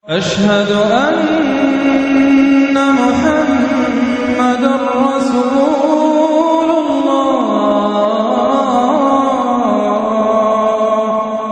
أشهد أن محمد رسول الله.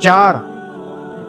4।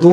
2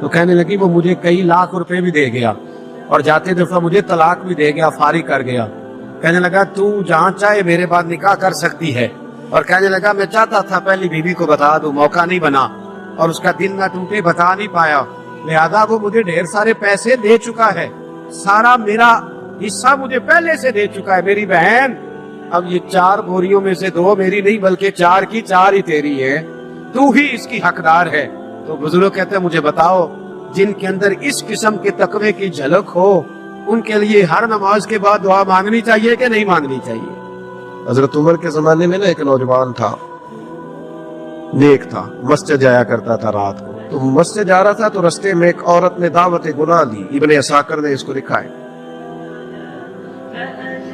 تو کہنے لگی وہ مجھے کئی لاکھ روپے بھی دے گیا اور جاتے دفعہ مجھے طلاق بھی دے گیا, فارغ کر گیا. کہنے لگا تو جہاں چاہے میرے بعد نکاح کر سکتی ہے. اور کہنے لگا میں چاہتا تھا پہلی بیوی کو بتا دوں, موقع نہیں بنا اور اس کا دل نہ ٹوٹے, بتا نہیں پایا. لہذا وہ مجھے ڈھیر سارے پیسے دے چکا ہے, سارا میرا حصہ مجھے پہلے سے دے چکا ہے. میری بہن اب یہ 4 بوریوں میں سے 2 میری نہیں بلکہ 4 کی 4 ہی تیری ہے, تو ہی اس کی حقدار ہے. تو بزرگ کہتے ہیں مجھے بتاؤ جن کے اندر اس قسم کے تقوی کی جھلک ہو ان کے لیے ہر نماز کے بعد دعا مانگنی چاہیے کہ نہیں مانگنی چاہیے؟ حضرت عمر کے زمانے میں نا ایک نوجوان تھا, نیک تھا, مسجد جایا کرتا تھا رات کو. تو مسجد جا رہا تھا تو رستے میں ایک عورت نے دعوت گناہ دی, ابن عساکر نے اس کو لکھا ہے.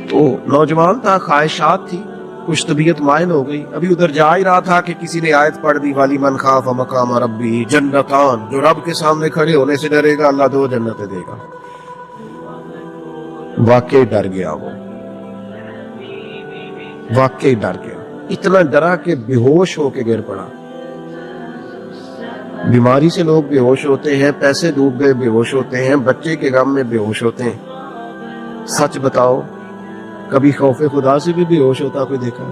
تو نوجوان تھا, خواہشات تھی, کچھ طبیعت مائل ہو گئی. ابھی ادھر جا ہی رہا تھا کہ کسی نے آیت پڑھ دی, والی من خاف مقام ربی جنتان, جو رب کے سامنے کھڑے ہونے سے ڈرے گا اللہ 2 جنتیں دے گا. واقعی ڈر گیا, وہ واقعی ڈر گیا, اتنا ڈرا کہ بے ہوش ہو کے گر پڑا. بیماری سے لوگ بے ہوش ہوتے ہیں, پیسے ڈوب گئے بے ہوش ہوتے ہیں, بچے کے غم میں بے ہوش ہوتے ہیں. سچ بتاؤ کبھی خوف خدا سے بھی بے ہوش ہوتا کوئی دیکھا؟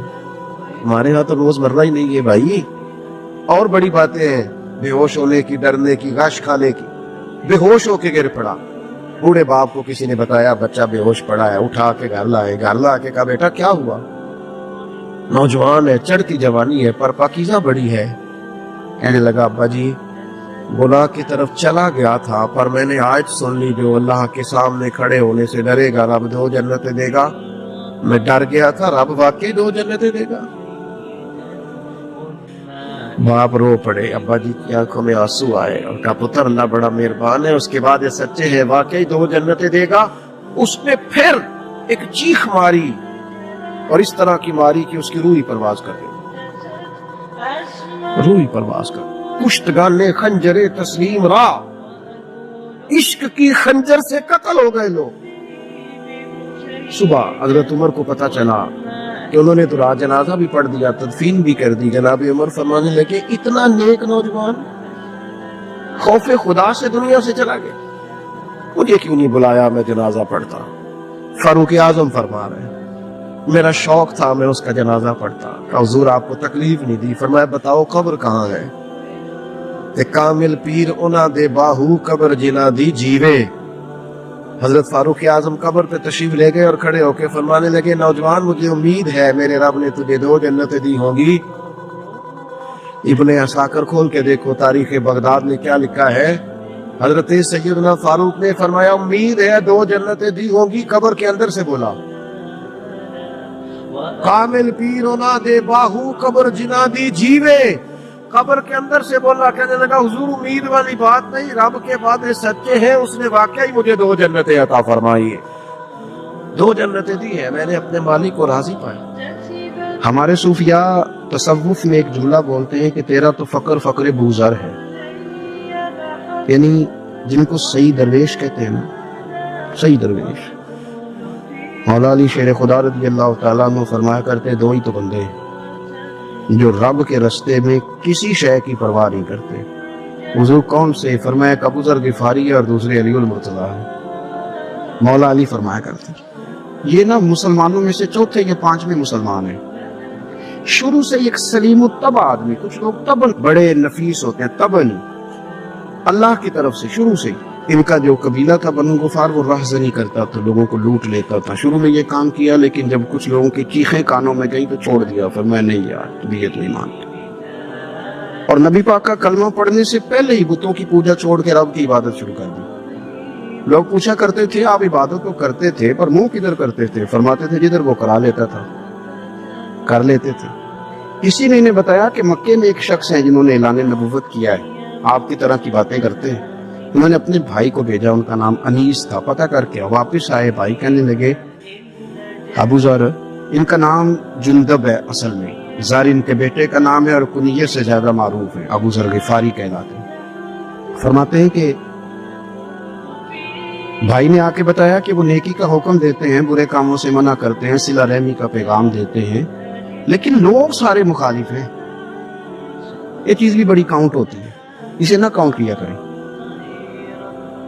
ہمارے ہاں تو روز مرہ ہی نہیں ہے بھائی. اور بڑی باتیں ہیں بے ہوش ہونے کی, ڈرنے کی, غش کھانے کی. بے ہوش ہو کے گر پڑا. بوڑھے باپ کو کسی نے بتایا بچہ بے ہوش پڑا ہے, اٹھا کے گھر لائے. گھر لا کے کہا بیٹا کیا ہوا؟ نوجوان ہے, چڑھتی جوانی ہے, پر پاکیزہ بڑی ہے. کہنے لگا ابا جی گناہ کی طرف چلا گیا تھا, پر میں نے آیت سن لی جو اللہ کے سامنے کھڑے ہونے سے ڈرے گا رب 2 جنتیں دے گا. میں ڈر گیا تھا, رب واقعی 2 جنتیں دے گا. باپ رو پڑے, ابا جی کی آنکھوں میں آنسو آئے اور کہا پتر اللہ بڑا مہربان ہے, اس کے بعد یہ سچے ہے واقعی 2 جنتیں دے گا. اس نے پھر ایک چیخ ماری اور اس طرح کی ماری کہ اس کی روح ہی پرواز کر گئی, روح ہی پرواز کر. کشتگان نے خنجر تسلیم را, عشق کی خنجر سے قتل ہو گئے لوگ. صبح حضرت عمر کو پتا چلا کہ انہوں نے تو رات جنازہ بھی پڑھ دیا, تدفین بھی کر دی. جناب عمر فرمانے لگے اتنا نیک نوجوان خوف خدا سے دنیا سے چلا گیا, مجھے کیوں نہیں بلایا میں جنازہ پڑھتا؟ فاروق اعظم فرما رہے ہیں میرا شوق تھا میں اس کا جنازہ پڑھتا. کہ حضور آپ کو تکلیف نہیں دی. فرمایا بتاؤ قبر کہاں ہے؟ تے کامل پیر انہاں دے باہو قبر جنہ دی جیوے. حضرت فاروق اعظم قبر پہ تشریف لے گئے اور کھڑے ہو کے فرمانے لگے نوجوان مجھے امید ہے میرے رب نے تجھے 2 جنتیں دی ہوں گی. ابن عساکر کھول کے دیکھو تاریخ بغداد میں کیا لکھا ہے. حضرت سیدنا فاروق نے فرمایا امید ہے 2 جنتیں دی ہوں گی. قبر کے اندر سے بولا کامل پیر انہاں دے باہو قبر جنہ دی جیوے. قبر کے اندر سے بولا. کہنے لگا حضور امید والی بات نہیں, رب کے وعدے سچے ہیں, اس نے واقعی مجھے 2 جنتیں عطا فرمائی ہے, 2 جنتیں دی ہیں, میں نے اپنے مالک کو راضی پایا. ہمارے صوفیاء تصوف میں ایک جملہ بولتے ہیں کہ تیرا تو فقر فقر بوزر ہے, یعنی جن کو صحیح درویش کہتے ہیں نا, صحیح درویش. مولا علی شیر خدا رضی اللہ تعالیٰ عنہ فرمایا کرتے 2 ہی تو بندے ہیں جو رب کے رستے میں کسی شے کی پرواہ نہیں کرتے. حضور کون سے؟ فرمایا ایک ابو ذر غفاری ہے اور دوسرے علی المرتضیٰ ہے. مولا علی فرمایا کرتے یہ نا مسلمانوں میں سے چوتھے یا 5ویں مسلمان ہیں. شروع سے ایک سلیم الطبع آدمی, کچھ لوگ طبع بڑے نفیس ہوتے ہیں, طبع نہیں, اللہ کی طرف سے شروع سے ہی. ان کا جو قبیلہ تھا بنو غفار وہ راہزنی کرتا تھا, لوگوں کو لوٹ لیتا تھا. شروع میں یہ کام کیا لیکن جب کچھ لوگوں کی چیخیں کانوں میں گئی تو چھوڑ دیا. پھر میں نہیں یار طبیعت نہیں مانتا. اور نبی پاک کا کلمہ پڑھنے سے پہلے ہی بتوں کی پوجا چھوڑ کے رب کی عبادت شروع کر دی. لوگ پوچھا کرتے تھے آپ عبادت تو کرتے تھے پر منہ کدھر کرتے تھے؟ فرماتے تھے جدھر وہ کرا لیتا تھا کر لیتے تھے. کسی نے انہیں بتایا کہ مکے میں ایک شخص ہیں جنہوں نے اعلان نبوت کیا ہے, آپ کی طرح کی باتیں کرتے ہیں. انہوں نے اپنے بھائی کو بھیجا, ان کا نام انیس تھا, پتہ کر کے واپس آئے. بھائی کہنے لگے ابو ذر, ان کا نام جندب ہے, اصل میں زر ان کے بیٹے کا نام ہے اور کنیت سے زیادہ معروف ہے, ابو ذر غفاری کہلاتے ہیں. فرماتے ہیں کہ بھائی نے آ کے بتایا کہ وہ نیکی کا حکم دیتے ہیں, برے کاموں سے منع کرتے ہیں, صلہ رحمی کا پیغام دیتے ہیں, لیکن لوگ سارے مخالف ہیں. یہ چیز بھی بڑی کاؤنٹ ہوتی ہے, اسے نہ کاؤنٹ کیا کریں.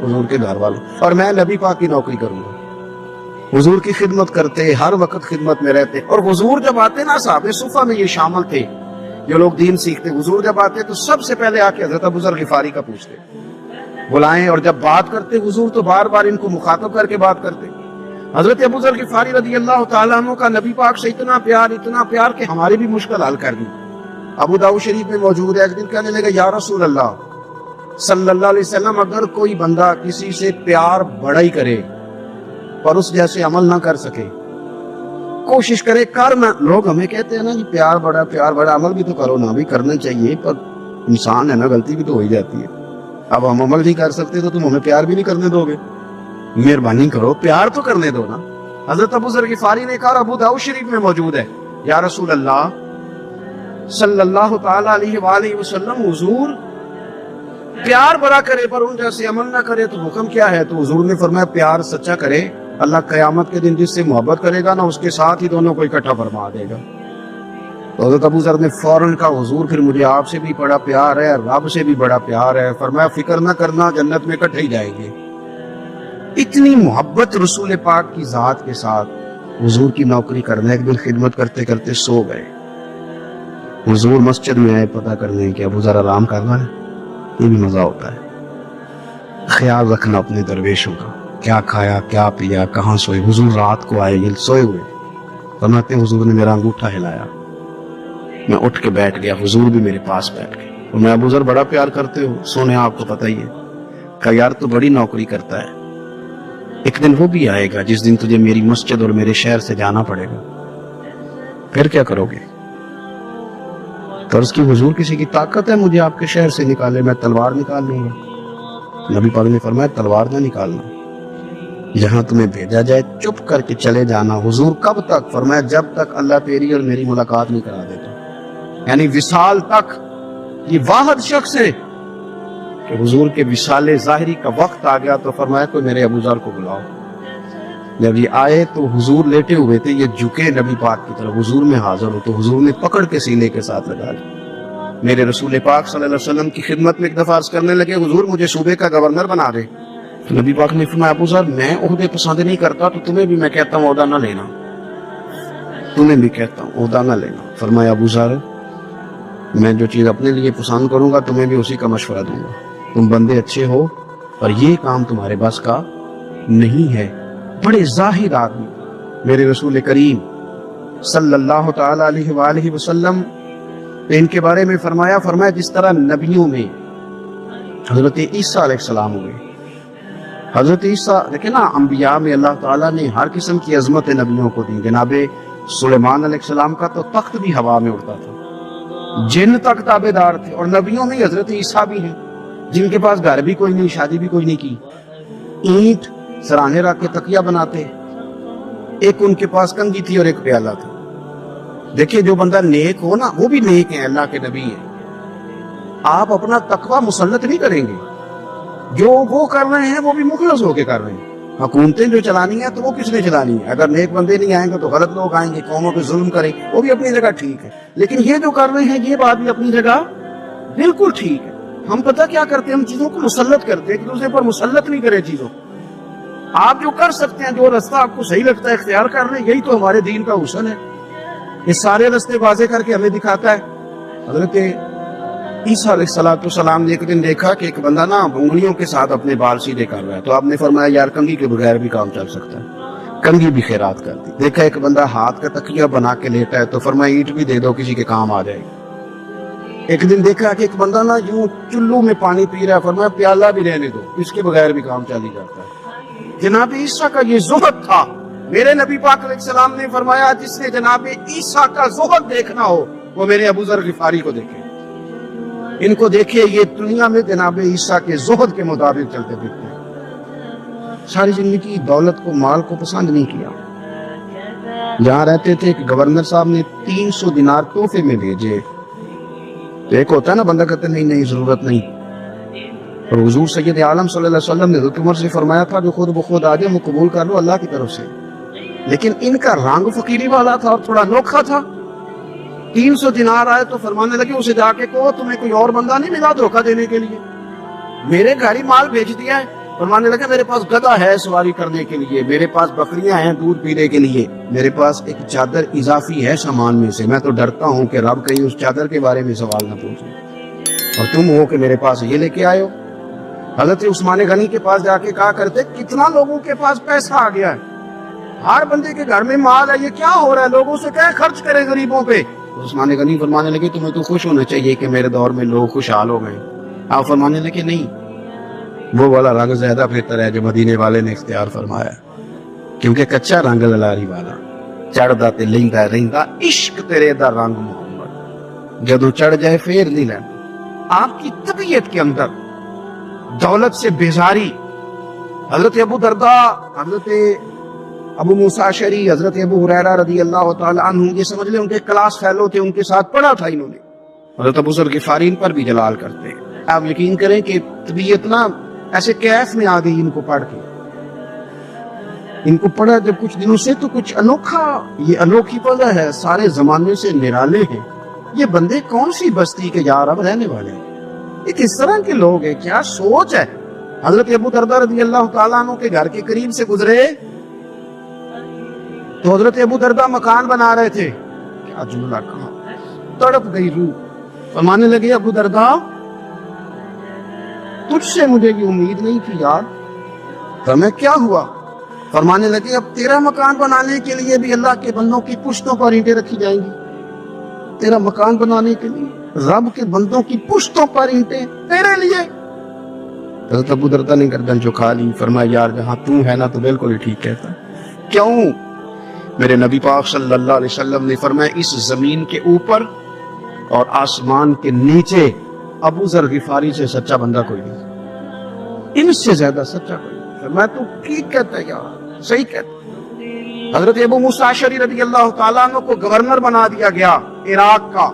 حضور کے گھر والوں، اور میں نبی پاک کی نوکری کروں گا۔ حضور کی خدمت کرتے، ہر وقت خدمت میں رہتے، اور حضور جب آتے نا، صحابہ صفہ میں یہ شامل تھے جو لوگ دین سیکھتے، حضور جب آتے تو سب سے پہلے آ کے حضرت ابو ذر غفاری کا پوچھتے، بلائیں، اور جب بات کرتے حضور تو بار بار ان کو مخاطب کر کے بات کرتے۔ حضرت ابو ذر غفاری رضی اللہ تعالیٰ عنہ کا نبی پاک سے اتنا پیار کہ ہماری بھی مشکل حل کر دی۔ ابو داؤد شریف میں موجود ہے، ایک دن کہنے لگا یا رسول اللہ صلی اللہ علیہ وسلم، اگر کوئی بندہ کسی سے پیار بڑا ہی کرے پر اس جیسے عمل نہ کر سکے، کوشش کرے کرنا، لوگ ہمیں کہتے ہیں نا جی پیار بڑا، عمل بھی تو کرو نا، بھی کرنا چاہیے، پر انسان ہے نا، غلطی بھی تو ہو ہی جاتی ہے۔ اب ہم عمل نہیں کر سکتے تو تم ہمیں پیار بھی نہیں کرنے دو گے، مہربانی کرو پیار تو کرنے دو نا۔ حضرت ابو ذر غفاری نے کہا، ابو داؤد شریف میں موجود ہے، یا رسول اللہ صلی اللہ تعالی علیہ وآلہ وسلم، حضور پیار بڑا کرے پر ان جیسے عمل نہ کرے تو حکم کیا ہے؟ تو حضور نے فرمایا پیار سچا کرے، اللہ قیامت کے دن جس سے محبت کرے گا نا اس کے ساتھ ہی دونوں کو اکٹھا فرما دے گا۔ تو حضرت ابو ذر نے فوراً کہا، حضور پھر مجھے آپ سے بھی بڑا پیار ہے، رب سے بھی بڑا پیار ہے۔ فرمایا فکر نہ کرنا، جنت میں اکٹھے ہی جائیں گے۔ اتنی محبت رسول پاک کی ذات کے ساتھ، حضور کی نوکری کرنا، ایک دن خدمت کرتے کرتے سو گئے۔ حضور مسجد میں آئے پتہ کرنے کہ ابو ذر آرام کرنا ہے، یہ بھی مزہ ہوتا ہے۔ خیال رکھنا اپنے درویشوں کا، کیا کھایا کیا پیا کہاں سوئے۔ حضور رات کو آئے یہ سوئے ہوئے، فرماتے ہیں حضور نے میرا انگوٹھا ہلایا، میں اٹھ کے بیٹھ گیا، حضور بھی میرے پاس بیٹھ گئے، اور میں ابو ذر بڑا پیار کرتے ہو، سونے آپ کو پتہ ہی ہے، کہ یار تو بڑی نوکری کرتا ہے، ایک دن وہ بھی آئے گا جس دن تجھے میری مسجد اور میرے شہر سے جانا پڑے گا، پھر کیا کرو گے؟ تو اس کی حضور کسی کی طاقت ہے مجھے آپ کے شہر سے نکالے؟ میں تلوار نکال لوں گا۔ نبی پاک نے فرمایا تلوار نہ نکالنا، جہاں تمہیں بھیجا جائے چپ کر کے چلے جانا۔ حضور کب تک؟ فرمایا جب تک اللہ تیری اور میری ملاقات نہیں کرا دیتا، یعنی وصال تک۔ یہ واحد شخص ہے کہ حضور کے وصال ظاہری کا وقت آ گیا تو فرمایا کوئی میرے ابو ذر کو بلاؤ۔ جب یہ آئے تو حضور لیٹے ہوئے تھے، یہ جھکے نبی پاک کی طرف، حضور میں حاضر ہو تو حضور نے پکڑ کے سینے کے ساتھ لگا لیا۔ میرے رسول پاک صلی اللہ علیہ وسلم کی خدمت میں ایک دفعہ عرض کرنے لگے، حضور مجھے صوبے کا گورنر بنا دے۔ تو نبی پاک نے فرمایا ابو ذر میں عہدے پسند نہیں کرتا، تو تمہیں بھی میں کہتا ہوں عہدہ نہ لینا، تمہیں بھی کہتا ہوں عہدہ نہ لینا۔ فرمایا ابو ذر میں جو چیز اپنے لیے پسند کروں گا تمہیں بھی اسی کا مشورہ دوں گا، تم بندے اچھے ہو اور یہ کام تمہارے بس کا نہیں ہے۔ بڑے زاہد آدمی میرے رسول کریم صلی اللہ تعالی علیہ وآلہ وسلم نے ان کے بارے میں فرمایا جس طرح نبیوں میں حضرت عیسیٰ علیہ السلام ہوئے، حضرت عیسیٰ دیکھیں نا، انبیاء میں اللہ تعالیٰ نے ہر قسم کی عظمت نبیوں کو دی۔ جناب سلیمان علیہ السلام کا تو تخت بھی ہوا میں اڑتا تھا، جن تک تابع دار تھے، اور نبیوں میں حضرت عیسیٰ بھی ہیں جن کے پاس گھر بھی کوئی نہیں، شادی بھی کوئی نہیں کی، اینٹ سرانے رکھ کے تکیہ بناتے، ایک ان کے پاس کنگھی تھی اور ایک پیالہ تھا۔ دیکھیں جو بندہ نیک ہو نا وہ بھی نیک ہیں، اللہ کے نبی ہیں۔ آپ اپنا تقوی مسلط نہیں کریں گے، جو وہ کر رہے ہیں وہ بھی مخلص ہو کے کر رہے ہیں۔ حکومتیں جو چلانی ہیں تو وہ کس نے چلانی ہے؟ اگر نیک بندے نہیں آئیں گے تو غلط لوگ آئیں گے، قوموں پہ ظلم کریں، وہ بھی اپنی جگہ ٹھیک ہے، لیکن یہ جو کر رہے ہیں یہ بات بھی اپنی جگہ بالکل ٹھیک ہے۔ ہم پتہ کیا کرتے ہیں، ہم چیزوں کو مسلط کرتے ہیں، ایک دوسرے پر مسلط نہیں کریں چیزوں۔ آپ جو کر سکتے ہیں، جو رستہ آپ کو صحیح لگتا ہے اختیار کر رہے ہیں، یہی تو ہمارے دین کا حسن ہے۔ یہ سارے رستے واضح کر کے ہمیں دکھاتا ہے۔ حضرت عیسیٰ علیہ السلام نے ایک دن دیکھا کہ ایک بندہ نا انگلیوں کے ساتھ اپنے بال سیدھے کر رہا ہے، تو آپ نے فرمایا یار کنگھی کے بغیر بھی کام چل سکتا ہے، کنگھی بھی خیرات کر دی۔ دیکھا ایک بندہ ہاتھ کا تکیہ بنا کے لیٹا ہے، تو فرمایا اینٹ بھی دے دو، کسی کے کام آ جائے گی۔ ایک دن دیکھا کہ ایک بندہ نا یوں چلو میں پانی پی رہا ہے، فرمایا پیالہ بھی رہنے دو، اس کے بغیر بھی کام چل ہی جاتا ہے۔ جناب عیسیٰ کا یہ زہد تھا۔ میرے نبی پاک علیہ السلام نے فرمایا جس نے جناب عیسیٰ کا زہد دیکھنا ہو وہ میرے ابو ذر غفاری کو دیکھے، ان کو دیکھے، یہ دنیا میں جناب عیسیٰ کے زہد کے مطابق چلتے پھرتے ہیں۔ ساری زندگی دولت کو، مال کو پسند نہیں کیا۔ جہاں رہتے تھے کہ گورنر صاحب نے 300 دینار تحفے میں بھیجے، تو ایک ہوتا ہے نا بندہ کہتے نہیں ضرورت نہیں، اور حضور سید عالم صلی اللہ علیہ وسلم نے حضرت عمر سے فرمایا تھا جو خود بخود آ جائے وہ قبول کر لو اللہ کی طرف سے، لیکن ان کا رنگ فقیری والا تھا اور تھوڑا نوکھا تھا۔ 300 دینار آئے تو فرمانے لگے اسے جا کے کہو تمہیں کوئی اور بندہ نہیں ملا دھوکہ دینے کے لیے، میرے گھر ہی مال بھیج دیا ہے۔ فرمانے لگے میرے پاس گدھا ہے سواری کرنے کے لیے، میرے پاس بکریاں ہیں دودھ پینے کے لیے، میرے پاس ایک چادر اضافی ہے سامان میں سے، میں تو ڈرتا ہوں کہ رب کہیں اس چادر کے بارے میں سوال نہ پوچھے، اور تم ہو کہ میرے پاس یہ لے کے آئے ہو۔ حضرت عثمان غنی کے پاس جا کے کہا کرتے کتنا لوگوں کے پاس پیسہ آ گیا ہے، ہر بندے کے گھر میں مال ہے، یہ کیا ہو رہا ہے، لوگوں سے کہے خرچ کرے غریبوں پہ۔ عثمان غنی فرمانے لگے تمہیں تو خوش ہونا چاہیے کہ میرے دور میں لوگ خوشحال ہو گئے۔ آپ فرمانے لگے نہیں، وہ والا رنگ زیادہ بہتر ہے جو مدینے والے نے اختیار فرمایا، کیونکہ کچا رنگ للاری والا چڑھدا تے لیندا رہندا عشق تیرے دا رنگ محمد، جدوں چڑھ جائے پھر نہیں لینا۔ آپ کی طبیعت کے اندر دولت سے بیزاری، حضرت ابو درداء، حضرت ابو موسیٰ اشعری، حضرت ابو ہریرہ رضی اللہ تعالی عنہ، یہ سمجھ لیں ان کے کلاس فیلو تھے، ان کے ساتھ پڑھا تھا انہوں نے۔ حضرت ابو ذر غفاری ان پر بھی جلال کرتے ہیں۔ آپ یقین کریں کہ طبیعت نا ایسے کیف میں آ گئی ان کو پڑھ کے، ان کو پڑھا جب کچھ دنوں سے تو کچھ انوکھا، یہ انوکھی وجہ ہے، سارے زمانے سے نرالے ہیں، یہ بندے کون سی بستی کے یا رب رہنے والے ہیں، یہ کس طرح کے لوگ ہیں، کیا سوچ ہے۔ حضرت ابو درداء رضی اللہ تعالیٰ عنہ کے گھر کے قریب سے گزرے تو حضرت ابو درداء مکان بنا رہے تھے، کیا جملہ کہا، تڑپ گئی روح۔ فرمانے لگے ابو درداء تجھ سے مجھے یہ امید نہیں تھی یار، تمہیں کیا ہوا؟ فرمانے لگے اب تیرا مکان بنانے کے لیے بھی اللہ کے بندوں کی پشتوں پر اینٹیں رکھی جائیں گی، تیرا مکان بنانے کے لیے رب کے بندوں کی پشتوں پر اینٹیں تیرے لیے۔ حضرت ابو درداء نے گردن جھکا لی، فرمایا یار جہاں تو ہے نا تو بالکل ہی ٹھیک کہتا ہے۔ کیوں؟ میرے نبی پاک صلی اللہ علیہ وسلم نے فرمایا اس زمین کے اوپر اور آسمان کے نیچے ابو ذر غفاری سے سچا بندہ کوئی نہیں، ان سے زیادہ سچا کوئی نہیں۔ میں تو ٹھیک کہتا ہے یار، صحیح کہتا۔ حضرت ابو موسیٰ اشعری رضی اللہ تعالیٰ عنہ کو گورنر بنا دیا گیا عراق کا۔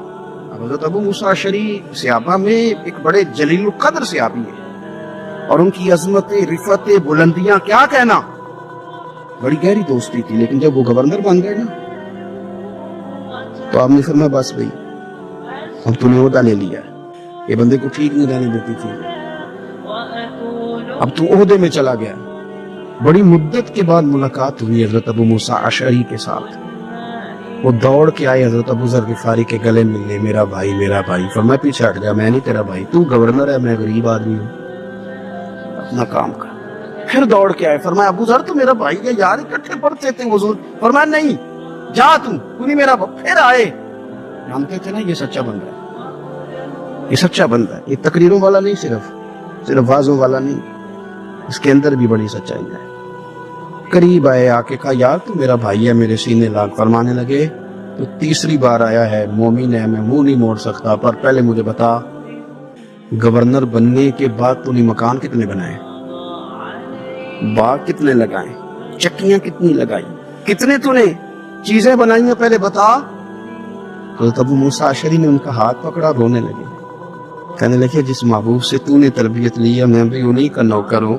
حضرت ابو موسیٰ اشعری صحابہ میں ایک بڑے جلیل القدر صحابی ہیں، اور ان کی عظمت، رفعت، بلندیاں کیا کہنا، بڑی گہری دوستی تھی، لیکن جب وہ گورنر بن گئے نا تو آپ نے فرمایا بس بھائی اب تو نے عہدہ لے لیا، یہ بندے کو ٹھیک نہیں رہنے دیتی تھی، اب تو عہدے میں چلا گیا۔ بڑی مدت کے بعد ملاقات ہوئی حضرت ابو موسیٰ اشعری کے ساتھ، وہ دوڑ کے آئے حضرت ابو ذر غفاری کے گلے ملنے، میرا بھائی میرا بھائی۔ فرمایا پیچھے ہٹ جا، میں نہیں تیرا بھائی، تو گورنر ہے، میں غریب آدمی ہوں، اپنا کام کر۔ پھر دوڑ کے آئے، فرمایا ابو ذر تو میرا بھائی ہے یار، اکٹھے پڑھتے تھے حضور۔ فرمایا نہیں جا تو نہیں میرا بھائی۔ پھر آئے، جانتے تھے نا یہ سچا بندہ ہے، یہ سچا بندہ ہے، یہ تقریروں والا نہیں، صرف وعظوں والا نہیں، اس کے اندر بھی بڑی سچائی ہے۔ قریب آئے، آ کے کہا یار تو میرا بھائی ہے، میرے سینے لاگ۔ فرمانے لگے تو تیسری بار آیا ہے، مومن ہے، میں منہ نہیں موڑ سکتا، پر پہلے مجھے بتا گورنر بننے کے بعد تو نے مکان کتنے بنائے، باغ کتنے لگائے، چکیاں کتنی لگائی، کتنے تو نے چیزیں بنائی ہیں، پہلے بتا۔ حضرت ابو موسیٰ اشعری نے ان کا ہاتھ پکڑا، رونے لگے، کہنے لگے جس محبوب سے تو نے تربیت لی ہے میں بھی انہی کا نوکر ہوں،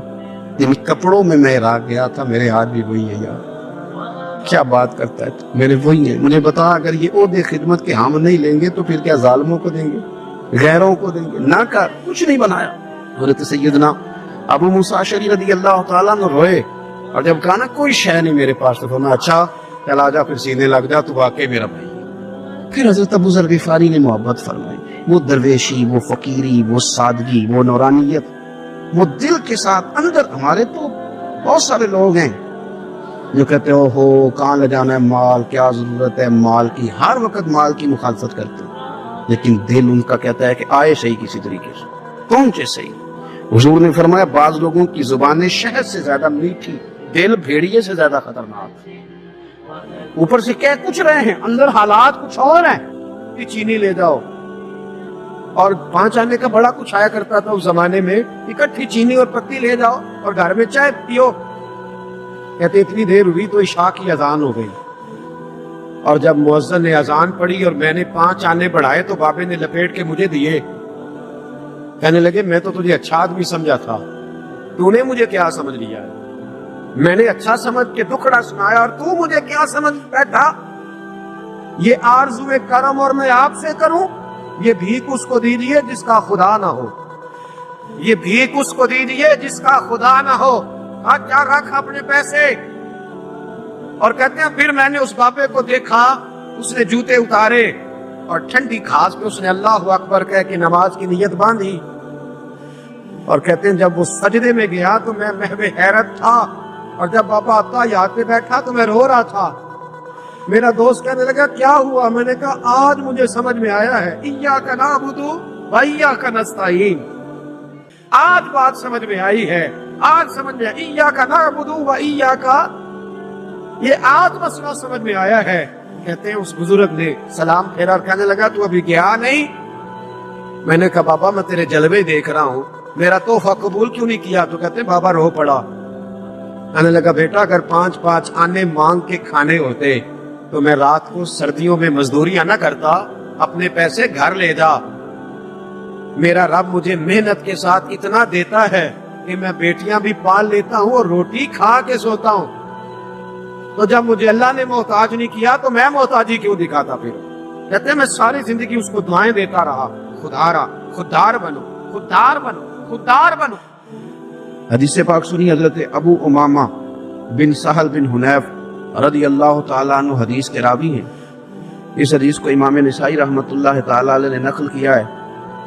جن کپڑوں میں میں راگ گیا تھا میرے ہاتھ بھی وہی ہے یار، کیا بات کرتا ہے تو میرے وہی ہیں، مجھے بتا اگر یہ عہدے خدمت کے ہم نہیں لیں گے تو پھر کیا ظالموں کو دیں گے، غیروں کو دیں گے، نہ کر کچھ نہیں بنایا۔ حضرت سیدنا ابو موسیٰ اشعری رضی اللہ تعالیٰ نے روئے، اور جب کہا نا کوئی شے نہیں میرے پاس، تو فرمایا اچھا چل آ جا، پھر سینے لگ جا، تو واقعی میرا بھائی۔ پھر حضرت ابو ذر غفاری نے محبت فرمائی، وہ درویشی، وہ فقیری، وہ سادگی، وہ نورانیت، وہ دل کے ساتھ اندر۔ ہمارے تو بہت سارے لوگ ہیں جو کہتے ہو کہاں لے جانا ہے مال، کیا ضرورت ہے مال کی، ہر وقت مال کی مخالفت کرتے ہیں، لیکن دل ان کا کہتا ہے کہ آئے صحیح کسی طریقے سے، پہنچے صحیح۔ حضور نے فرمایا بعض لوگوں کی زبانیں شہد سے زیادہ میٹھی، دل بھیڑیے سے زیادہ خطرناک، اوپر سے کہہ کچھ رہے ہیں اندر حالات کچھ اور ہیں، کہ چینی لے جاؤ، اور 5 آنے کا بڑا کچھ آیا کرتا تھا اس زمانے میں، اکٹھی چینی اور پتی لے جاؤ اور گھر میں چائے پیو۔ کہتے اتنی دیر ہوئی تو عشاء کی اذان ہو گئی، اور جب مؤذن نے اذان پڑھی اور میں نے 5 آنے بڑھائے تو بابے نے لپیٹ کے مجھے دیے، کہنے لگے میں تو تجھے اچھا آدمی سمجھا تھا، تو نے مجھے کیا سمجھ لیا ہے، میں نے اچھا سمجھ کے دکھڑا سنایا اور تو مجھے کیا سمجھ بیٹھا۔ یہ آرزو کرم اور میں آپ سے کروں، یہ بھیک اس کو دیجیے جس کا خدا نہ ہو، یہ بھیک اس کو دیجیے جس کا خدا نہ ہو۔ ہاں کیا رکھ اپنے پیسے۔ اور کہتے ہیں پھر میں نے اس بابے کو دیکھا، اس نے جوتے اتارے اور ٹھنڈی گھاس پہ اس نے اللہ اکبر کہہ کے نماز کی نیت باندھی، اور کہتے ہیں جب وہ سجدے میں گیا تو میں محو حیرت تھا، اور جب بابا اتحیات پہ بیٹھا تو میں رو رہا تھا۔ میرا دوست کہنے لگا کیا ہوا؟ میں نے کہا آج مجھے سمجھ میں آیا ہے ایاک نعبد و ایاک نستعین، آج بات سمجھ میں آئی ہے، آج سمجھ میں ایاک نعبد و ایاک، یہ آج مسئلہ سمجھ میں آیا ہے۔ کہتے ہیں اس بزرگ نے سلام پھیرا اور کہنے لگا تو ابھی گیا نہیں؟ میں نے کہا بابا میں تیرے جلوے دیکھ رہا ہوں، میرا تحفہ قبول کیوں نہیں کیا؟ تو کہتے ہیں بابا رو پڑا۔ کہنے لگا بیٹا اگر 5 آنے مانگ کے کھانے ہوتے تو میں رات کو سردیوں میں مزدوریاں نہ کرتا، اپنے پیسے گھر لے جا۔ میرا رب مجھے محنت کے ساتھ اتنا دیتا ہے کہ میں بیٹیاں بھی پال لیتا ہوں اور روٹی کھا کے سوتا ہوں، تو جب مجھے اللہ نے محتاج نہیں کیا تو میں محتاجی کیوں دکھاتا پھر؟ کہتے ہیں میں ساری زندگی اس کو دعائیں دیتا رہا، خوددار بنو، خوددار بنو، خوددار بنو۔ حدیث پاک سنی حضرت ابو امامہ بن سہل بن حنیف رضی اللہ تعالیٰ عنہ حدیث کے راوی ہیں۔ اس حدیث کو امام نسائی رحمۃ اللہ تعالیٰ علیہ نے نقل کیا ہے۔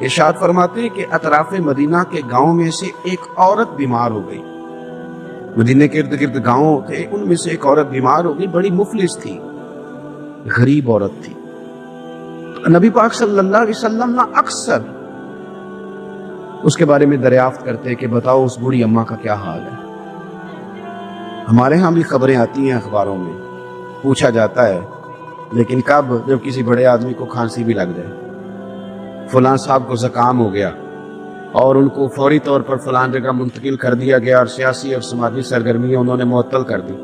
ارشاد فرماتے ہیں کہ اطراف مدینہ کے گاؤں میں سے ایک عورت بیمار ہو گئی۔ مدینہ کے ارد گرد گاؤں تھے، ان میں سے ایک عورت بیمار ہو گئی، بڑی مفلس تھی، غریب عورت تھی۔ نبی پاک صلی اللہ علیہ وسلم نے اکثر اس کے بارے میں دریافت کرتے کہ بتاؤ اس بوڑھی اماں کا کیا حال ہے۔ ہمارے ہاں بھی خبریں آتی ہیں اخباروں میں، پوچھا جاتا ہے، لیکن کب؟ جب کسی بڑے آدمی کو کھانسی بھی لگ جائے، فلاں صاحب کو زکام ہو گیا اور ان کو فوری طور پر فلاں جگہ منتقل کر دیا گیا اور سیاسی اور سماجی سرگرمیاں انہوں نے معطل کر دی،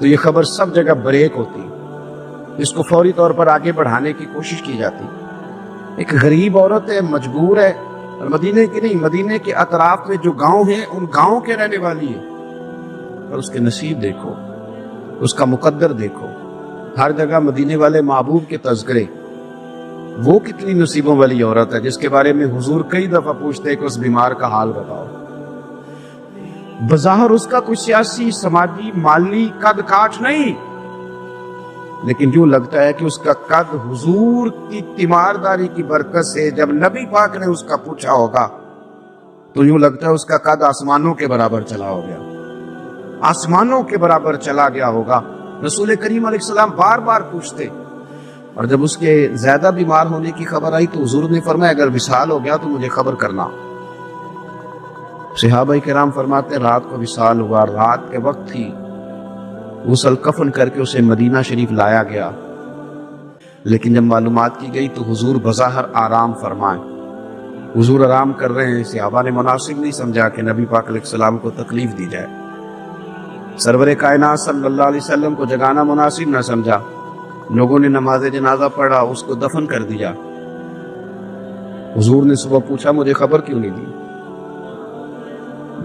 تو یہ خبر سب جگہ بریک ہوتی، اس کو فوری طور پر آگے بڑھانے کی کوشش کی جاتی۔ ایک غریب عورت ہے، مجبور ہے، اور مدینے کی نہیں، مدینے کے اطراف میں جو گاؤں ہیں ان گاؤں کے رہنے والی ہے، اور اس کے نصیب دیکھو، اس کا مقدر دیکھو، ہر جگہ مدینے والے محبوب کے تذکرے۔ وہ کتنی نصیبوں والی عورت ہے جس کے بارے میں حضور کئی دفعہ پوچھتے کہ اس بیمار کا حال بتاؤ۔ بظاہر اس کا کوئی سیاسی، سماجی، مالی قد کاٹ نہیں، لیکن یوں لگتا ہے کہ اس کا قد حضور کی تیمارداری کی برکت سے، جب نبی پاک نے اس کا پوچھا ہوگا تو یوں لگتا ہے اس کا قد آسمانوں کے برابر چلا ہو گیا، آسمانوں کے برابر چلا گیا ہوگا۔ رسول کریم علیہ السلام بار بار پوچھتے، اور جب اس کے زیادہ بیمار ہونے کی خبر آئی تو حضور نے فرمایا اگر وصال ہو گیا تو مجھے خبر کرنا۔ صحابہ کرام فرماتے رات کو وصال ہوا، رات کے وقت ہی غسل کفن کر کے اسے مدینہ شریف لایا گیا، لیکن جب معلومات کی گئی تو حضور بظاہر آرام فرمائے، حضور آرام کر رہے ہیں۔ صحابہ نے مناسب نہیں سمجھا کہ نبی پاک علیہ السلام کو تکلیف دی جائے، سرور کائنات صلی اللہ علیہ وسلم کو جگانا مناسب نہ سمجھا، لوگوں نے نماز جنازہ پڑھا، اس کو دفن کر دیا۔ حضور نے صبح پوچھا مجھے خبر کیوں نہیں دی؟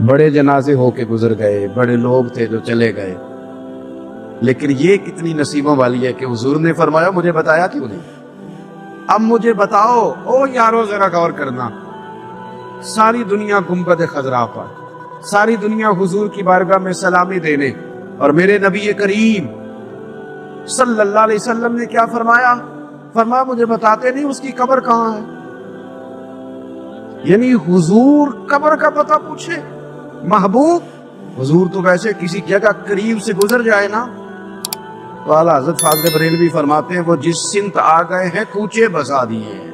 بڑے جنازے ہو کے گزر گئے، بڑے لوگ تھے جو چلے گئے، لیکن یہ کتنی نصیبوں والی ہے کہ حضور نے فرمایا مجھے بتایا کیوں نہیں؟ اب مجھے بتاؤ۔ او یارو ذرا غور کرنا، ساری دنیا گنبد خضرا پر، ساری دنیا حضور کی بارگاہ میں سلامی دینے، اور میرے نبی کریم صلی اللہ علیہ وسلم نے کیا فرمایا؟ فرمایا مجھے بتاتے نہیں اس کی قبر کہاں ہے؟ یعنی حضور قبر کا پتہ پوچھے محبوب؟ حضور تو ویسے کسی جگہ قریب سے گزر جائے نا تو اعلیٰ حضرت فاضل بریلوی فرماتے ہیں وہ جس سمت آ گئے ہیں کوچے بسا دیے ہیں،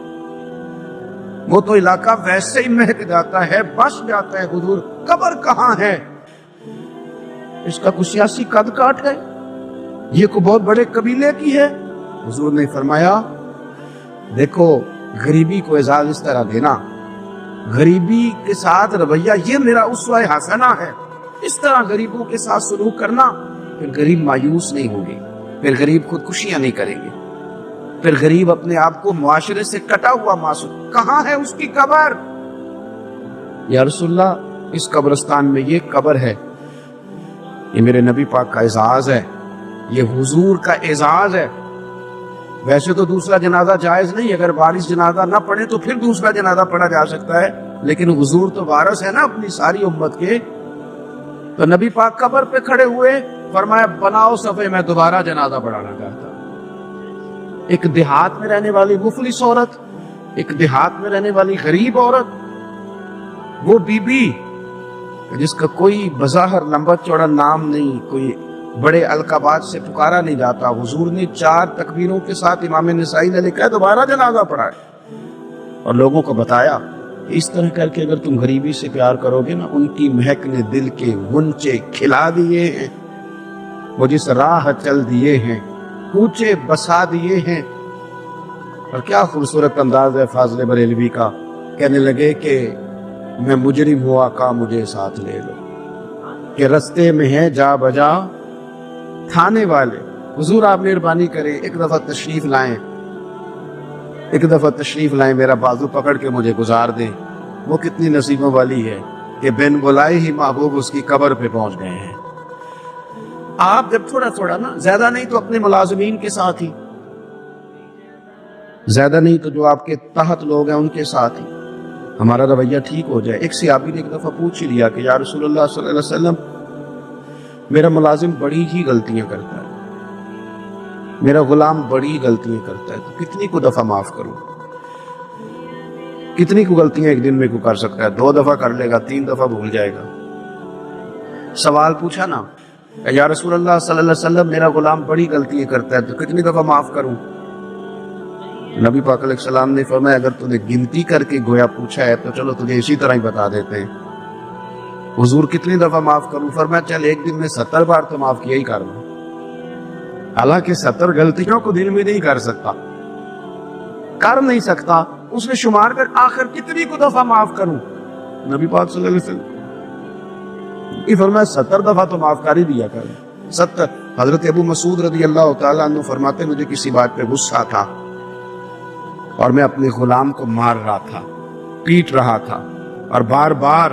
وہ تو علاقہ ویسے ہی مہک جاتا ہے، بس جاتا ہے۔ حضور قبر کہاں ہے؟ اس کا کوئی سیاسی قد کاٹ ہے؟ یہ کوئی بہت بڑے قبیلے کی ہے؟ حضور نے فرمایا دیکھو غریبی کو اعزاز اس طرح دینا، غریبی کے ساتھ رویہ یہ میرا اسوہ حسنہ ہے، اس طرح غریبوں کے ساتھ سلوک کرنا، پھر غریب مایوس نہیں ہوں گے، پھر غریب خودکشیاں نہیں کریں گے، پھر غریب اپنے آپ کو معاشرے سے کٹا ہوا محسوس۔ کہاں ہے اس کی قبر؟ یا رسول اللہ اس قبرستان میں یہ قبر ہے، یہ میرے نبی پاک کا اعزاز ہے، یہ حضور کا اعزاز ہے۔ ویسے تو دوسرا جنازہ جائز نہیں، اگر وارث جنازہ نہ پڑھے تو پھر دوسرا جنازہ پڑھا جا سکتا ہے، لیکن حضور تو وارث ہے نا اپنی ساری امت کے۔ تو نبی پاک قبر پہ کھڑے ہوئے، فرمایا بناؤ صفے، میں دوبارہ جنازہ پڑھانا چاہتا ہوں۔ ایک دیہات میں رہنے والی مفلس عورت، ایک دیہات میں رہنے والی غریب عورت، وہ بی بی جس کا کوئی بظاہر لمبا چوڑا نام نہیں، کوئی بڑے القابات سے پکارا نہیں جاتا، حضور نے 4 تکبیروں کے ساتھ امام نسائی نے لکھا ہے دوبارہ جنازہ پڑھا ہے، اور لوگوں کو بتایا اس طرح کر کے اگر تم غریبی سے پیار کرو گے نا، ان کی مہک نے دل کے غنچے کھلا دیے ہیں، وہ جس راہ چل دیے ہیں کوچے بسا دیے ہیں۔ اور کیا خوبصورت انداز ہے فاضل بریلوی کا، کہنے لگے کہ میں مجرم ہوا کا مجھے ساتھ لے لو، کہ رستے میں ہے جا بجا تھانے والے۔ حضور آپ مہربانی کریں، ایک دفعہ تشریف لائیں، ایک دفعہ تشریف لائیں، میرا بازو پکڑ کے مجھے گزار دیں۔ وہ کتنی نصیبوں والی ہے کہ بن بلائے ہی محبوب اس کی قبر پہ پہنچ گئے ہیں۔ آپ جب تھوڑا تھوڑا نا، زیادہ نہیں تو اپنے ملازمین کے ساتھ ہی، زیادہ نہیں تو جو آپ کے تحت لوگ ہیں ان کے ساتھ ہی ہمارا رویہ ٹھیک ہو جائے۔ ایک صحابی نے ایک دفعہ پوچھ ہی لیا کہ یا رسول اللہ صلی اللہ علیہ وسلم، میرا ملازم بڑی ہی غلطیاں کرتا ہے، میرا غلام بڑی غلطیاں کرتا ہے، تو کتنی کو دفعہ معاف کروں؟ کتنی کو غلطیاں ایک دن میں کو کر سکتا ہے؟ 2 دفعہ کر لے گا، 3 دفعہ بھول جائے گا۔ سوال پوچھا نا کہ یا رسول اللہ صلی اللہ علیہ وسلم، میرا غلام بڑی غلطیاں کرتا ہے، تو کتنی دفعہ معاف کروں؟ نبی پاک علیہ السلام نے فرمایا اگر تو نے گنتی کر کے گویا پوچھا ہے تو چلو تجھے اسی طرح ہی بتا دیتے ہیں۔ حضور کتنی دفعہ معاف کروں؟ فرمایا چل ایک دن میں 70 بار تو معاف کیا ہی کر لوں۔ حالانکہ 70 غلطیوں کو دل میں نہیں کر سکتا، کر نہیں سکتا، اس نے شمار کر آخر کتنی کو دفعہ معاف کروں؟ نبی پاک صلی اللہ علیہ وسلم یہ فرمایا 70 دفعہ تو معاف کر ہی دیا کر۔ 70۔ حضرت ابو مسعود رضی اللہ تعالیٰ عنہ فرماتے مجھے کسی بات پہ غصہ تھا اور میں اپنے غلام کو مار رہا تھا، پیٹ رہا تھا، اور بار بار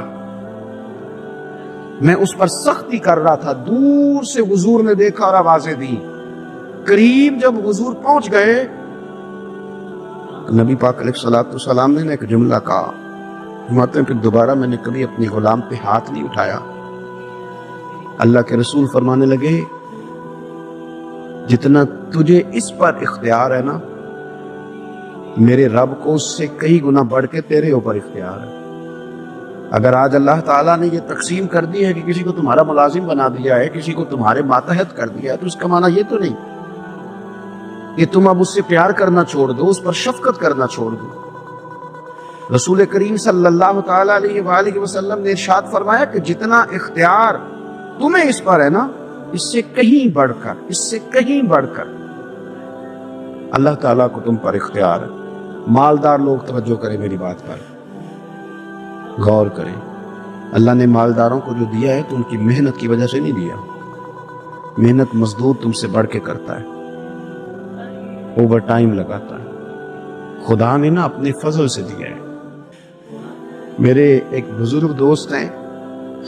میں اس پر سختی کر رہا تھا۔ دور سے حضور نے دیکھا اور آوازیں دی، قریب جب حضور پہنچ گئے نبی پاک علیہ السلام نے ایک جملہ کہا، پھر دوبارہ میں نے کبھی اپنے غلام پہ ہاتھ نہیں اٹھایا۔ اللہ کے رسول فرمانے لگے جتنا تجھے اس پر اختیار ہے نا، میرے رب کو اس سے کئی گنا بڑھ کے تیرے اوپر اختیار ہے۔ اگر آج اللہ تعالیٰ نے یہ تقسیم کر دی ہے کہ کسی کو تمہارا ملازم بنا دیا ہے، کسی کو تمہارے ماتحت کر دیا ہے، تو اس کا معنی یہ تو نہیں کہ تم اب اس سے پیار کرنا چھوڑ دو، اس پر شفقت کرنا چھوڑ دو۔ رسول کریم صلی اللہ تعالیٰ علیہ وآلہ وسلم نے ارشاد فرمایا کہ جتنا اختیار تمہیں اس پر ہے نا، اس سے کہیں بڑھ کر، اس سے کہیں بڑھ کر اللہ تعالیٰ کو تم پر اختیار ہے۔ مالدار لوگ توجہ کریں میری بات پر، غور کریں۔ اللہ نے مالداروں کو جو دیا ہے تو ان کی محنت کی وجہ سے نہیں دیا، محنت مزدور تم سے بڑھ کے کرتا ہے، اوور ٹائم لگاتا ہے، خدا نے نا اپنے فضل سے دیا ہے۔ میرے ایک بزرگ دوست ہیں،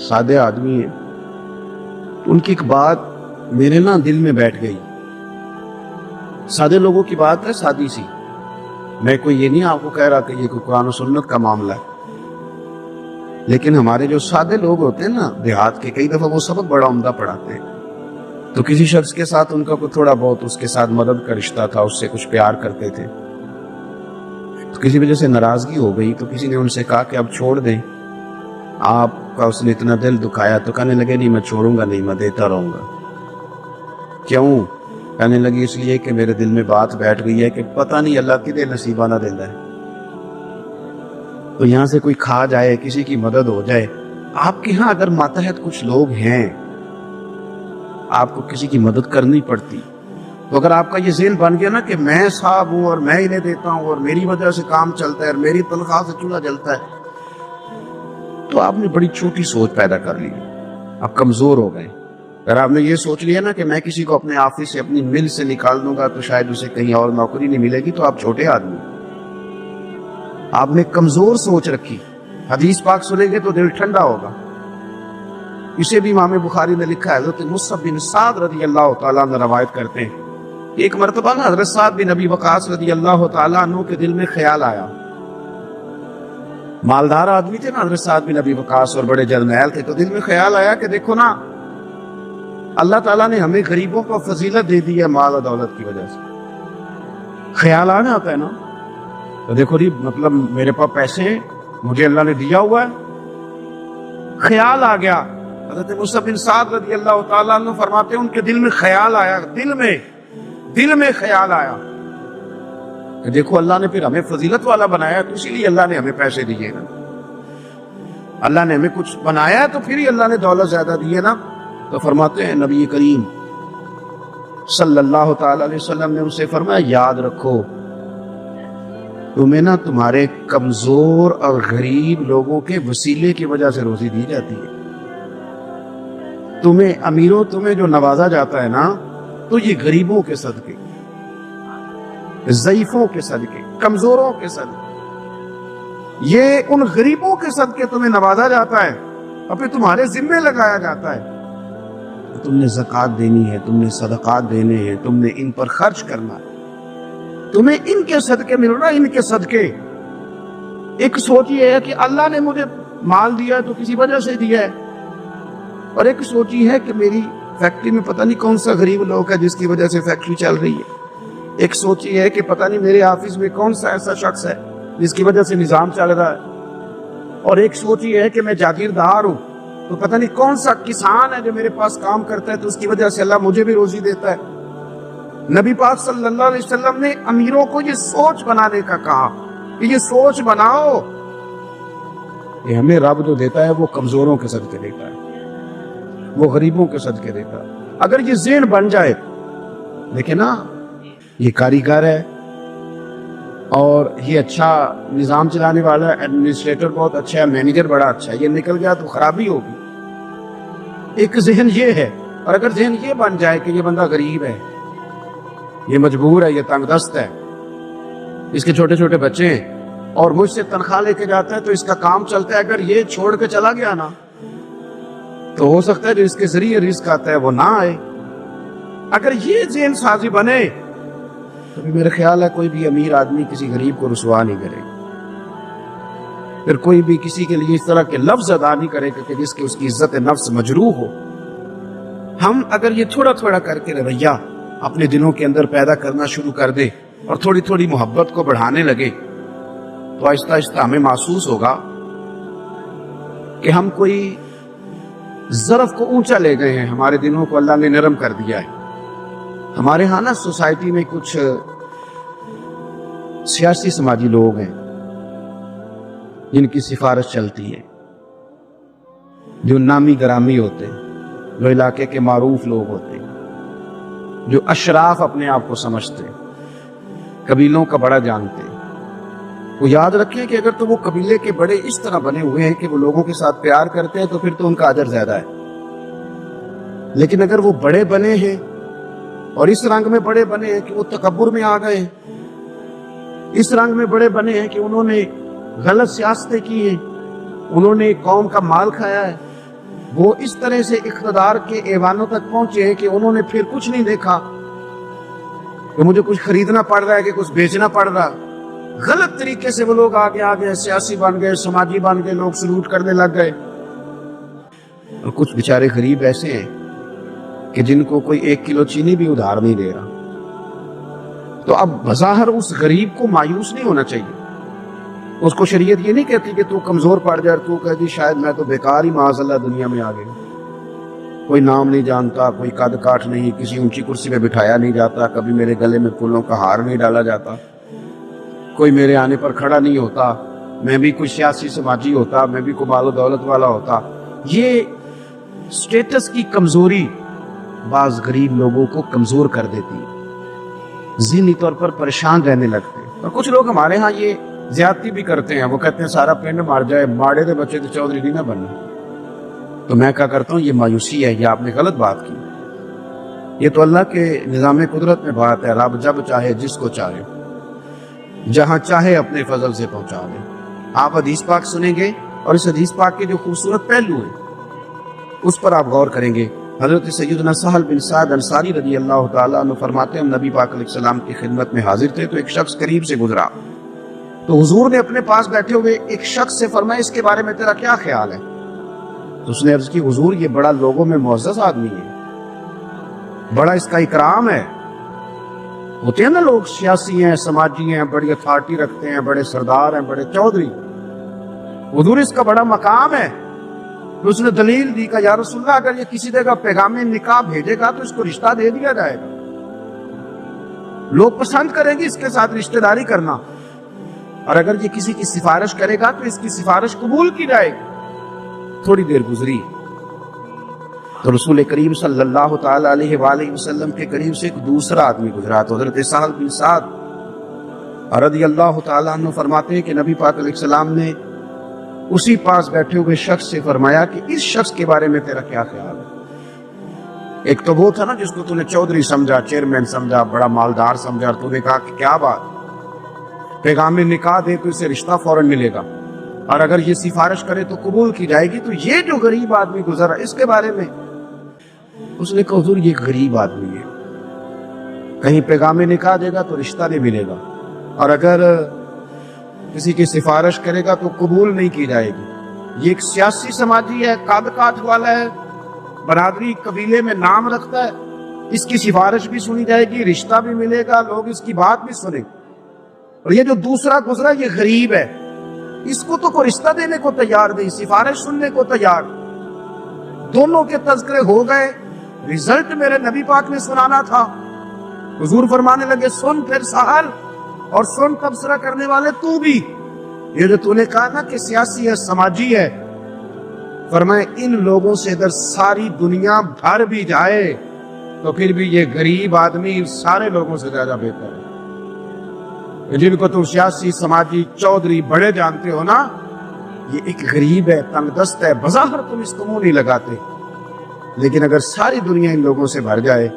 سادے آدمی ہیں، ان کی ایک بات میرے نا دل میں بیٹھ گئی۔ سادے لوگوں کی بات ہے، سادی سی، میں کوئی یہ نہیں آپ کو کہہ رہا کہ یہ کوئی قرآن و سنت کا معاملہ ہے، لیکن ہمارے جو سادے لوگ ہوتے ہیں نا دیہات کے، کئی دفعہ وہ سبق بڑا عمدہ پڑھاتے ہیں، تو کسی شخص کے ساتھ ان کا کوئی تھوڑا بہت اس کے ساتھ مدد کا رشتہ تھا، اس سے کچھ پیار کرتے تھے، تو کسی وجہ سے ناراضگی ہو گئی تو کسی نے ان سے کہا کہ اب چھوڑ دیں، آپ کا اس نے اتنا دل دکھایا، تو کہنے لگے نہیں میں چھوڑوں گا نہیں، میں دیتا رہوں گا۔ کیوں؟ کہنے لگی اس لیے کہ میرے دل میں بات بیٹھ گئی ہے کہ پتہ نہیں اللہ کدے نصیبہ نہ دیتا ہے، تو یہاں سے کوئی کھا جائے، کسی کی مدد ہو جائے۔ آپ کے ہاں اگر ماتحت کچھ لوگ ہیں، آپ کو کسی کی مدد کرنی پڑتی، تو اگر آپ کا یہ ذہن بن گیا نا کہ میں صاحب ہوں اور میں انہیں دیتا ہوں اور میری وجہ سے کام چلتا ہے اور میری تنخواہ سے چولہا جلتا ہے، تو آپ نے بڑی چھوٹی سوچ پیدا کر لی، آپ کمزور ہو گئے۔ اگر آپ نے یہ سوچ لیا نا کہ میں کسی کو اپنے آفس سے، اپنی مل سے نکال دوں گا تو شاید اسے کہیں اور نوکری نہیں ملے گی، تو آپ چھوٹے آدمی، آپ نے کمزور سوچ رکھی۔ حدیث پاک سنیں گے تو دل ٹھنڈا ہوگا۔ اسے بھی امام بخاری نے لکھا ہے، حضرت مصعب بن سعد رضی اللہ تعالیٰ عنہ روایت کرتے ہیں ایک مرتبہ نا حضرت سعد بن ابی وقاص رضی اللہ تعالیٰ عنہ کے دل میں خیال آیا. مالدار آدمی تھے نا حضرت سعد بن ابی وقاص اور بڑے جرنیل تھے. تو دل میں خیال آیا کہ دیکھو نا اللہ تعالیٰ نے ہمیں غریبوں کو فضیلت دے دی ہے مال و دولت کی وجہ سے. خیال آ جاتا ہے نا. تو دیکھو جی مطلب میرے پاس پیسے ہیں, مجھے اللہ نے دیا ہوا ہے. خیال آ گیا. حضرت موسیٰ بن سعد رضی اللہ تعالیٰ عنہ فرماتے ہیں ان کے دل میں خیال آیا, دل میں خیال آیا کہ دیکھو اللہ نے پھر ہمیں فضیلت والا بنایا تو اسی لیے اللہ نے ہمیں پیسے دیے نا. اللہ نے ہمیں کچھ بنایا ہے تو پھر ہی اللہ نے دولت زیادہ دی ہے نا. تو فرماتے ہیں نبی کریم صلی اللہ تعالی علیہ وسلم نے ان سے فرمایا یاد رکھو تمہیں نا تمہارے کمزور اور غریب لوگوں کے وسیلے کی وجہ سے روزی دی جاتی ہے. تمہیں امیروں تمہیں جو نوازا جاتا ہے نا تو یہ غریبوں کے صدقے, ضعیفوں کے صدقے, کمزوروں کے صدقے, یہ ان غریبوں کے صدقے تمہیں نوازا جاتا ہے اور پھر تمہارے ذمے لگایا جاتا ہے. تم نے زکوٰۃ دینی ہے, تم نے صدقات دینے ہیں, تم نے ان پر خرچ کرنا ہے, تمہیں ان کے صدقے مل رہا ہے, ان کے صدقے. ایک سوچ یہ ہے کہ اللہ نے مجھے مال دیا ہے تو کسی وجہ سے دیا ہے, اور ایک سوچ یہ ہے کہ میری فیکٹری میں پتہ نہیں کون سا غریب لوگ ہے جس کی وجہ سے فیکٹری چل رہی ہے. ایک سوچ یہ ہے کہ پتہ نہیں میرے آفس میں کون سا ایسا شخص ہے جس کی وجہ سے نظام چل رہا ہے. اور ایک سوچ یہ ہے کہ میں جاگیردار ہوں تو پتہ نہیں کون سا کسان ہے جو میرے پاس کام کرتا ہے تو اس کی وجہ سے اللہ مجھے بھی روزی دیتا ہے. نبی پاک صلی اللہ علیہ وسلم نے امیروں کو یہ سوچ بنانے کا کہا کہ یہ سوچ بناؤ کہ ہمیں رب جو دیتا ہے وہ کمزوروں کے صدقے دیتا ہے, وہ غریبوں کے صدقے دیتا ہے. اگر یہ ذہن بن جائے, دیکھیں نا یہ کاریگر ہے اور یہ اچھا نظام چلانے والا ہے, ایڈمنسٹریٹر بہت اچھا ہے, مینیجر بڑا اچھا ہے, یہ نکل گیا تو خرابی ہوگی. ایک ذہن یہ ہے. اور اگر ذہن یہ بن جائے کہ یہ بندہ غریب ہے, یہ مجبور ہے, یہ تنگ دست ہے, اس کے چھوٹے چھوٹے بچے ہیں اور مجھ سے تنخواہ لے کے جاتا ہے تو اس کا کام چلتا ہے, اگر یہ چھوڑ کے چلا گیا نا تو ہو سکتا ہے جو اس کے ذریعے رزق آتا ہے وہ نہ آئے. اگر یہ ذہن سازی بنے تو میرا خیال ہے کوئی بھی امیر آدمی کسی غریب کو رسوا نہیں کرے, پھر کوئی بھی کسی کے لیے اس طرح کے لفظ ادا نہیں کرے کہ جس کے اس کی عزت نفس مجروح ہو. ہم اگر یہ تھوڑا تھوڑا کر کے رویہ اپنے دلوں کے اندر پیدا کرنا شروع کر دے اور تھوڑی تھوڑی محبت کو بڑھانے لگے تو آہستہ آہستہ ہمیں محسوس ہوگا کہ ہم کوئی ظرف کو اونچا لے گئے ہیں, ہمارے دلوں کو اللہ نے نرم کر دیا ہے. ہمارے ہاں نا سوسائٹی میں کچھ سیاسی سماجی لوگ ہیں جن کی سفارش چلتی ہے, جو نامی گرامی ہوتے ہیں, جو علاقے کے معروف لوگ ہوتے ہیں, جو اشراف اپنے آپ کو سمجھتے ہیں, قبیلوں کا بڑا جانتے ہیں. وہ یاد رکھیں کہ اگر تو وہ قبیلے کے بڑے اس طرح بنے ہوئے ہیں کہ وہ لوگوں کے ساتھ پیار کرتے ہیں تو پھر تو ان کا اجر زیادہ ہے. لیکن اگر وہ بڑے بنے ہیں اور اس رنگ میں بڑے بنے ہیں کہ وہ تکبر میں آ گئے ہیں, اس رنگ میں بڑے بنے ہیں کہ انہوں نے غلط سیاستیں کی ہیں, انہوں نے قوم کا مال کھایا ہے, وہ اس طرح سے اقتدار کے ایوانوں تک پہنچے ہیں کہ انہوں نے پھر کچھ نہیں دیکھا کہ مجھے کچھ خریدنا پڑ رہا ہے کہ کچھ بیچنا پڑ رہا. غلط طریقے سے وہ لوگ آگے آگے سیاسی بن گئے, سماجی بن گئے, لوگ سلوٹ کرنے لگ گئے. اور کچھ بیچارے غریب ایسے ہیں کہ جن کو کوئی 1 کلو چینی بھی ادھار نہیں دے رہا. تو اب بظاہر اس غریب کو مایوس نہیں ہونا چاہیے. اس کو شریعت یہ نہیں کہتی کہ تو کمزور پڑ جائے, تو کہتی شاید میں تو بیکار ہی معاذ اللہ دنیا میں آ گئی, کوئی نام نہیں جانتا, کوئی قد کاٹ نہیں, کسی اونچی کرسی پہ بٹھایا نہیں جاتا, کبھی میرے گلے میں پھولوں کا ہار نہیں ڈالا جاتا, کوئی میرے آنے پر کھڑا نہیں ہوتا, میں بھی کوئی سیاسی سماجی ہوتا, میں بھی کوئی مال و دولت والا ہوتا. یہ سٹیٹس کی کمزوری بعض غریب لوگوں کو کمزور کر دیتی ہے, ذہنی طور پر پریشان رہنے لگتے ہیں. اور کچھ لوگ ہمارے ہاں یہ زیادتی بھی کرتے ہیں, وہ کہتے ہیں سارا پنڈ مار جائے, ماڑے دے بچے تو چودھری نہیں نہ بننا. تو میں کیا کرتا ہوں, یہ مایوسی ہے, یہ آپ نے غلط بات کی. یہ تو اللہ کے نظام قدرت میں بات ہے, رب جب چاہے جس کو چاہے جہاں چاہے اپنے فضل سے پہنچا دے. آپ حدیث پاک سنیں گے اور اس حدیث پاک کے جو خوبصورت پہلو ہیں اس پر آپ غور کریں گے حضرت سیدنا سہل بن سعد انصاری رضی اللہ تعالیٰ عنہ فرماتے ہیں ہم نبی پاک علیہ السلام کی خدمت میں حاضر تھے تو ایک شخص قریب سے گزرا، تو حضور نے اپنے پاس بیٹھے ہوئے ایک شخص سے فرمایا اس کے بارے میں تیرا کیا خیال ہے؟ تو اس نے عرض کی حضور یہ بڑا لوگوں میں معزز آدمی ہے، بڑا اس کا اکرام ہے۔ ہوتے ہیں نا لوگ سیاسی ہیں، سماجی ہیں، بڑی اتھارٹی رکھتے ہیں، بڑے سردار ہیں، بڑے چودھری، حضور اس کا بڑا مقام ہے۔ تو اس نے دلیل دی کہ یا رسول اللہ اگر یہ کسی جگہ پیغام نکاح بھیجے گا تو اس کو رشتہ دے دیا جائے گا، لوگ پسند کریں گے اس کے ساتھ رشتہ داری کرنا، اور اگر یہ کسی کی سفارش کرے گا تو اس کی سفارش قبول کی جائے گی۔ تھوڑی دیر گزری تو رسول کریم صلی اللہ تعالی علیہ وآلہ وسلم کے قریب سے ایک دوسرا آدمی گزرا، تو حضرت سہل بن سعد رضی اللہ تعالیٰ عنہ فرماتے ہیں کہ نبی پاک علیہ السلام نے اسی پاس بیٹھے ہوئے شخص سے فرمایا کہ اس شخص کے بارے میں تیرا کیا خیال ہے؟ ایک تو وہ تھا نا جس کو تو نے چودھری سمجھا، چیئرمین سمجھا، بڑا مالدار سمجھا، اور تو نے کہا کہ کیا بات، پیغام نکاح دے تو اسے رشتہ فوراً ملے گا، اور اگر یہ سفارش کرے تو قبول کی جائے گی۔ تو یہ جو غریب آدمی گزرا اس کے بارے میں اس نے کہا حضور یہ غریب آدمی ہے، کہیں پیغام نکاح دے گا تو رشتہ نہیں ملے گا، اور اگر کسی کی سفارش کرے گا تو قبول نہیں کی جائے گی۔ یہ ایک سیاسی سماجی ہے، قادقات والا ہے، برادری قبیلے میں نام رکھتا ہے، اس کی سفارش بھی سنی جائے گی، رشتہ بھی ملے گا، لوگ اس کی بات بھی سنیں گے۔ اور یہ جو دوسرا گزرا یہ غریب ہے، اس کو تو کوئی رشتہ دینے کو تیار نہیں، سفارش سننے کو تیار۔ دونوں کے تذکرے ہو گئے، رزلٹ میرے نبی پاک نے سنانا تھا۔ حضور فرمانے لگے سن پھر سہل، اور سن تبصرہ کرنے والے تو بھی، یہ جو تو نے کہا نا کہ سیاسی ہے، سماجی ہے، فرمائے ان لوگوں سے اگر ساری دنیا بھر بھی جائے تو پھر بھی یہ غریب آدمی سارے لوگوں سے زیادہ بہتر ہے۔ جن کو تم سیاسی، سماجی، چودھری بڑے جانتے ہو نا، یہ ایک غریب ہے، تنگ دست ہے، بظاہر تم اس کو منہ نہیں لگاتے، لیکن اگر ساری دنیا ان لوگوں سے بھر جائے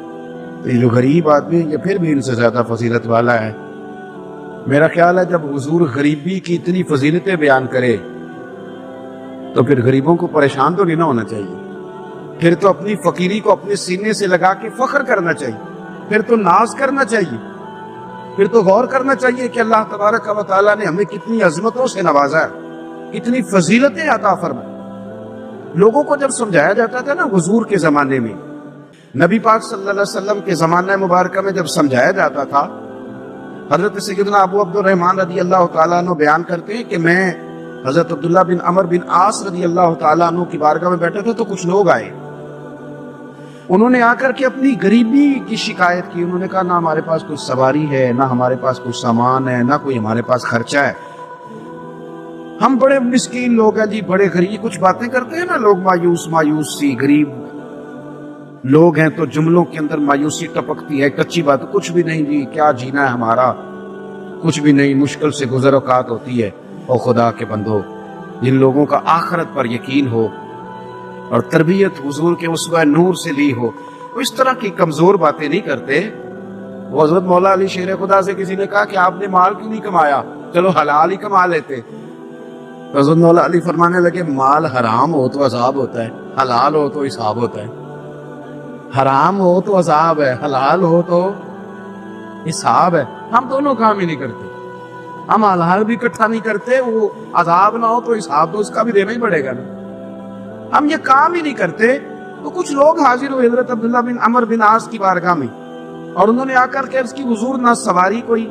تو یہ جو غریب آدمی یہ پھر بھی ان سے زیادہ فضیلت والا ہے۔ میرا خیال ہے جب حضور غریبی کی اتنی فضیلتیں بیان کرے تو پھر غریبوں کو پریشان تو نہیں نہ ہونا چاہیے، پھر تو اپنی فقیری کو اپنے سینے سے لگا کے فخر کرنا چاہیے، پھر تو ناز کرنا چاہیے، پھر تو غور کرنا چاہیے کہ اللہ تبارک و تعالیٰ نے ہمیں کتنی عظمتوں سے نوازا ہے، کتنی فضیلتیں عطا فرمائے۔ لوگوں کو جب سمجھایا جاتا تھا نا حضور کے زمانے میں، نبی پاک صلی اللہ علیہ وسلم کے زمانہ مبارکہ میں جب سمجھایا جاتا تھا، حضرت سیدنا ابو عبد الرحمن رضی اللہ تعالیٰ عنہ بیان کرتے ہیں کہ میں حضرت عبداللہ بن عمر بن عاص رضی اللہ تعالیٰ عنہ کی بارگاہ میں بیٹھے تھے تو کچھ لوگ آئے، انہوں نے آ کر کے اپنی غریبی کی شکایت کی۔ انہوں نے کہا نہ ہمارے پاس کچھ سواری ہے، نہ ہمارے پاس کچھ سامان ہے، نہ کوئی ہمارے پاس خرچہ ہے، ہم بڑے مسکین لوگ ہیں جی، بڑے غریب۔ کچھ باتیں کرتے ہیں نا لوگ مایوس سی، غریب لوگ ہیں تو جملوں کے اندر مایوسی ٹپکتی ہے، کچی بات، کچھ بھی نہیں جی، کیا جینا ہے ہمارا، کچھ بھی نہیں، مشکل سے گزر اوقات ہوتی ہے۔ او خدا کے بندو، جن لوگوں کا آخرت پر یقین ہو اور تربیت حضور کے اسوہ نور سے لی ہو، وہ اس طرح کی کمزور باتیں نہیں کرتے۔ وہ حضرت مولا علی شیر خدا سے کسی نے کہا کہ آپ نے مال کیوں نہیں کمایا، چلو حلال ہی کما لیتے۔ حضرت مولا علی فرمانے لگے مال حرام ہو تو عذاب ہوتا ہے، حلال ہو تو حساب ہوتا ہے۔ حرام ہو تو عذاب ہے، حلال ہو تو حساب ہے۔ ہم دونوں کام ہی نہیں کرتے، ہم حلال بھی اکٹھا نہیں کرتے، وہ عذاب نہ ہو تو حساب تو اس کا بھی دینا ہی پڑے گا نا، ہم یہ کام ہی نہیں کرتے۔ تو کچھ لوگ حاضر ہوئے حضرت عبداللہ بن عمر بن عاص کی بارگاہ میں، اور انہوں نے آ کر کے عرض کی حضور نہ سواری کوئی،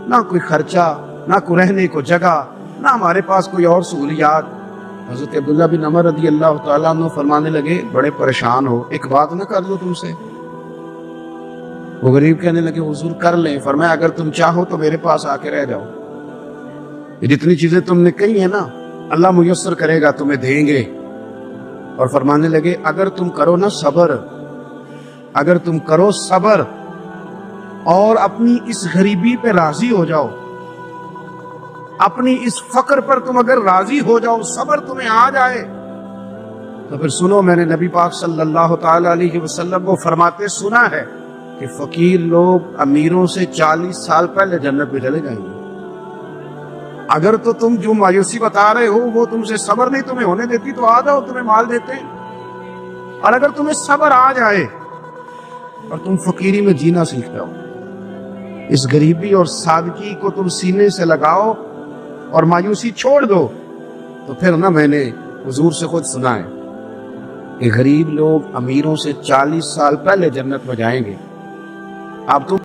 نہ کوئی خرچہ، نہ کوئی رہنے کو جگہ، نہ ہمارے پاس کوئی اور سہولیات۔ حضرت عبداللہ بن عمر رضی اللہ تعالیٰ عنہ فرمانے لگے بڑے پریشان ہو، ایک بات نہ کر لو تم سے؟ وہ غریب کہنے لگے حضور کر لیں۔ فرمایا اگر تم چاہو تو میرے پاس آ کے رہ جاؤ، یہ جتنی چیزیں تم نے کہی ہیں نا اللہ میسر کرے گا، تمہیں دیں گے۔ اور فرمانے لگے اگر تم کرو نا صبر، اگر تم کرو صبر اور اپنی اس غریبی پہ راضی ہو جاؤ، اپنی اس فقر پر تم اگر راضی ہو جاؤ، صبر تمہیں آ جائے، تو پھر سنو میں نے نبی پاک صلی اللہ تعالی علیہ وسلم کو فرماتے سنا ہے کہ فقیر لوگ امیروں سے 40 سال پہلے جنت میں چلے جائیں گے۔ اگر تو تم جو مایوسی بتا رہے ہو وہ تم سے صبر نہیں تمہیں ہونے دیتی تو آ جاؤ، تمہیں مال دیتے ہیں۔ اور اگر تمہیں صبر آ جائے اور تم فقیری میں جینا سیکھ جاؤ، اس غریبی اور سادگی کو تم سینے سے لگاؤ اور مایوسی چھوڑ دو، تو پھر نا میں نے حضور سے خود سنا ہے کہ غریب لوگ امیروں سے 40 سال پہلے جنت میں جائیں گے۔ اب تم